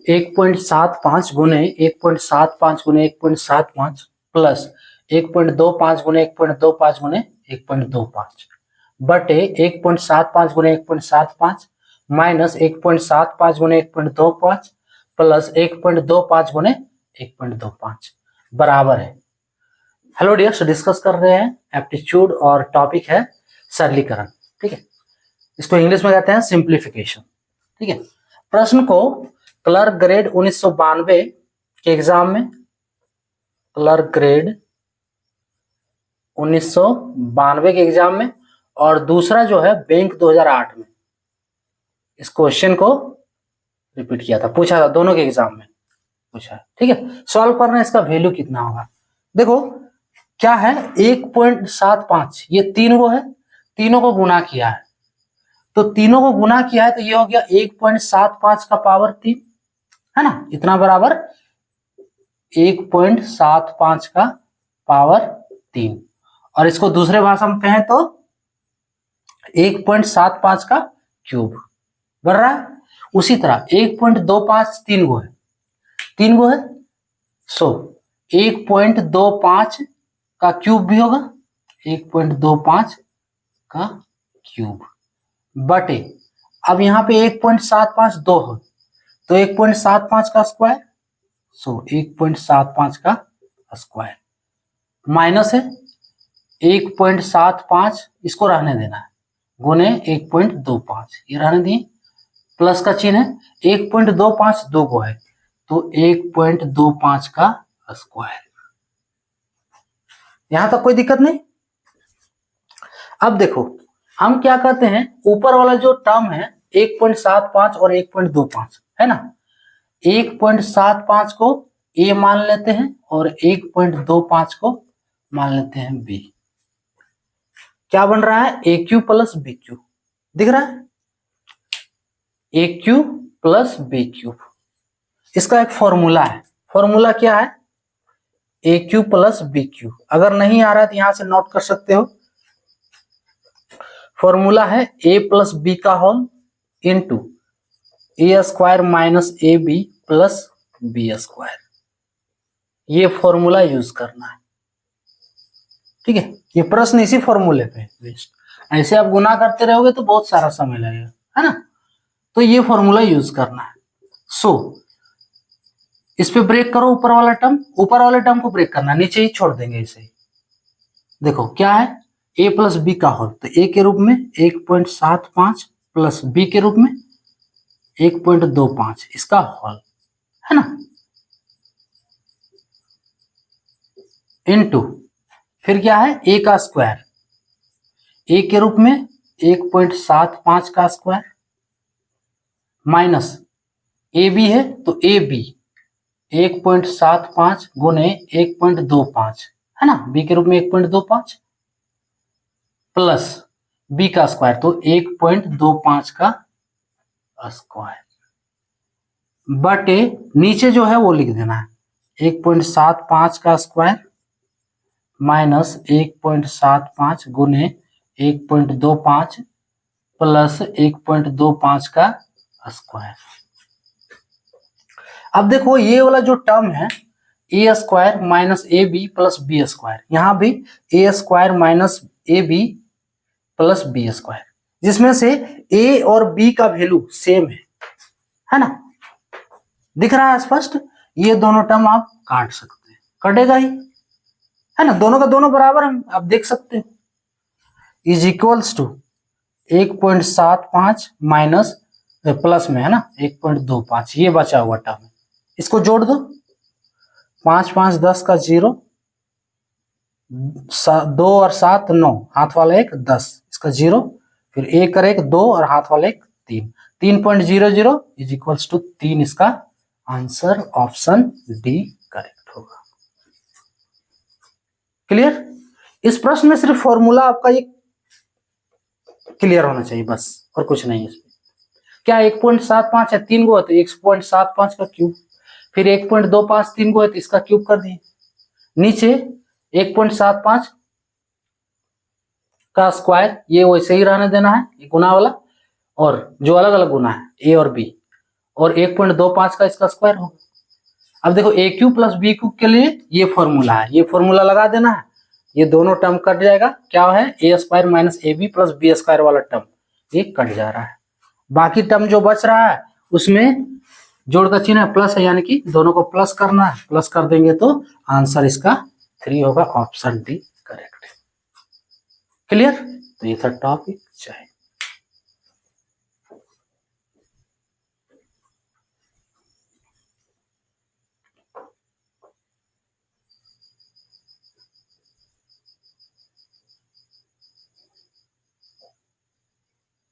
1.75 गुने 1.75 गुने 1.75 प्लस 1.25 गुने 1.25 गुने 1.25 बटे 1.75 गुने 1.75 माइनस 1.75 गुने 1.25 प्लस 1.25 गुने 1.25 बराबर है। हेलो डियर्स, डिस्कस कर रहे हैं एप्टीट्यूड और टॉपिक है सरलीकरण। ठीक है, इसको इंग्लिश में कहते हैं सिंप्लीफिकेशन। ठीक है, प्रश्न को क्लर्क ग्रेड 1992 के एग्जाम में, क्लर्क ग्रेड 1992 के एग्जाम में, और दूसरा जो है बैंक 2008 में इस क्वेश्चन को रिपीट किया था, पूछा था, दोनों के एग्जाम में पूछा है। ठीक है, सॉल्व करना है, इसका वैल्यू कितना होगा। देखो क्या है, 1.75 ये तीन को है, तीनों को गुना किया है, तो तीनों को गुना किया है तो ये हो गया 1.75 का पावर 3 है ना, इतना बराबर 1.75 का पावर 3, और इसको दूसरे भाषा में कहें तो 1.75 का क्यूब बढ़ रहा है। उसी तरह 1.25 तीन गो है, सो 1.25 का क्यूब भी होगा, 1.25 का क्यूब बटे, अब यहाँ पे 1.75 दो हो तो 1.75 का स्क्वायर, सो 1.75 का स्क्वायर माइनस है 1.75, इसको रहने देना है, गुने 1.25 ये रहने दिए, प्लस का चिन्ह है, 1.25 दो को है तो 1.25 का स्क्वायर। यहां तक कोई दिक्कत नहीं। अब देखो हम क्या करते हैं, ऊपर वाला जो टर्म है 1.75 और 1.25 है ना, 1.75 को ए मान लेते हैं और 1.25 को मान लेते हैं बी। क्या बन रहा है, ए क्यू प्लस बी क्यू, दिख रहा है, ए क्यू प्लस बी क्यूब। इसका एक फॉर्मूला है, फॉर्मूला क्या है, ए क्यू प्लस बी क्यू। अगर नहीं आ रहा है तो यहां से नोट कर सकते हो, फॉर्मूला है ए प्लस बी का whole into A square minus A B plus B square. ये फॉर्मूला यूज करना है। ठीक है, ये प्रश्न इसी फॉर्मूले पे बेस्ड, ऐसे आप गुना करते रहोगे तो बहुत सारा समय लगेगा, है ना, तो ये फॉर्मूला यूज करना है। सो इस पे ब्रेक करो, ऊपर वाला टर्म को ब्रेक करना, नीचे ही छोड़ देंगे इसे। देखो क्या है, a प्लस बी का होल, तो a के रूप में 1.75 प्लस b के रूप में 1.25 इसका होल है ना, इनटू फिर क्या है, a का स्क्वायर, a के रूप में 1.75 का स्क्वायर माइनस ab है तो ab 1.75 गुने 1.25 है ना, b के रूप में 1.25 प्लस b का स्क्वायर तो 1.25 का स्क्वायर बटे नीचे जो है वो लिख देना है 1.75 का स्क्वायर माइनस 1.75 गुने 1.25 प्लस 1.25 का स्क्वायर। अब देखो ये वाला जो टर्म है A square minus A B plus B square, यहां भी A square minus A B plus B square, जिसमें से ए और बी का वैल्यू सेम है ना, दिख रहा है स्पष्ट। ये दोनों टर्म आप काट सकते हैं, कटेगा ही है ना, दोनों का दोनों बराबर है, आप देख सकते हैं, is equals to 1.75 minus plus में है ना 1.25, ये बचा हुआ टर्म, इसको जोड़ दो, 5 5 10 का 0, 2 और 7 9, हाथ वाला एक 10, इसका 0, फिर 1 और 1 2 और हाथ वाला एक 3, 3.00 इज इक्वल्स टू 3, इसका आंसर ऑप्शन डी करेक्ट होगा। क्लियर, इस प्रश्न में सिर्फ फॉर्मूला आपका ये क्लियर होना चाहिए बस, और कुछ नहीं है इसमें। क्या 1.75 है, 3 गो है तो 1.75 का क्यूब, फिर 1.25 3 गो है तो इसका क्यूब कर दिए, नीचे 1.75 का स्क्वायर, ये वैसे ही रहने देना है, ये गुना वाला, और जो अलग अलग गुना है ए और बी, और 1.25 का इसका स्क्वायर होगा। अब देखो ए क्यूब प्लस बी क्यूब के लिए ये फॉर्मूला है, ये फॉर्मूला लगा देना है, ये दोनों टर्म कट जाएगा, क्या है A square minus A B plus B square वाला टर्म ये कट जा रहा है। बाकी टर्म जो बच रहा है उसमें जोड़ का चिन्ह है प्लस है, यानी कि दोनों को प्लस करना है, प्लस कर देंगे तो आंसर इसका 3 होगा, ऑप्शन डी करेक्ट है। क्लियर? तो ये था टॉपिक। जय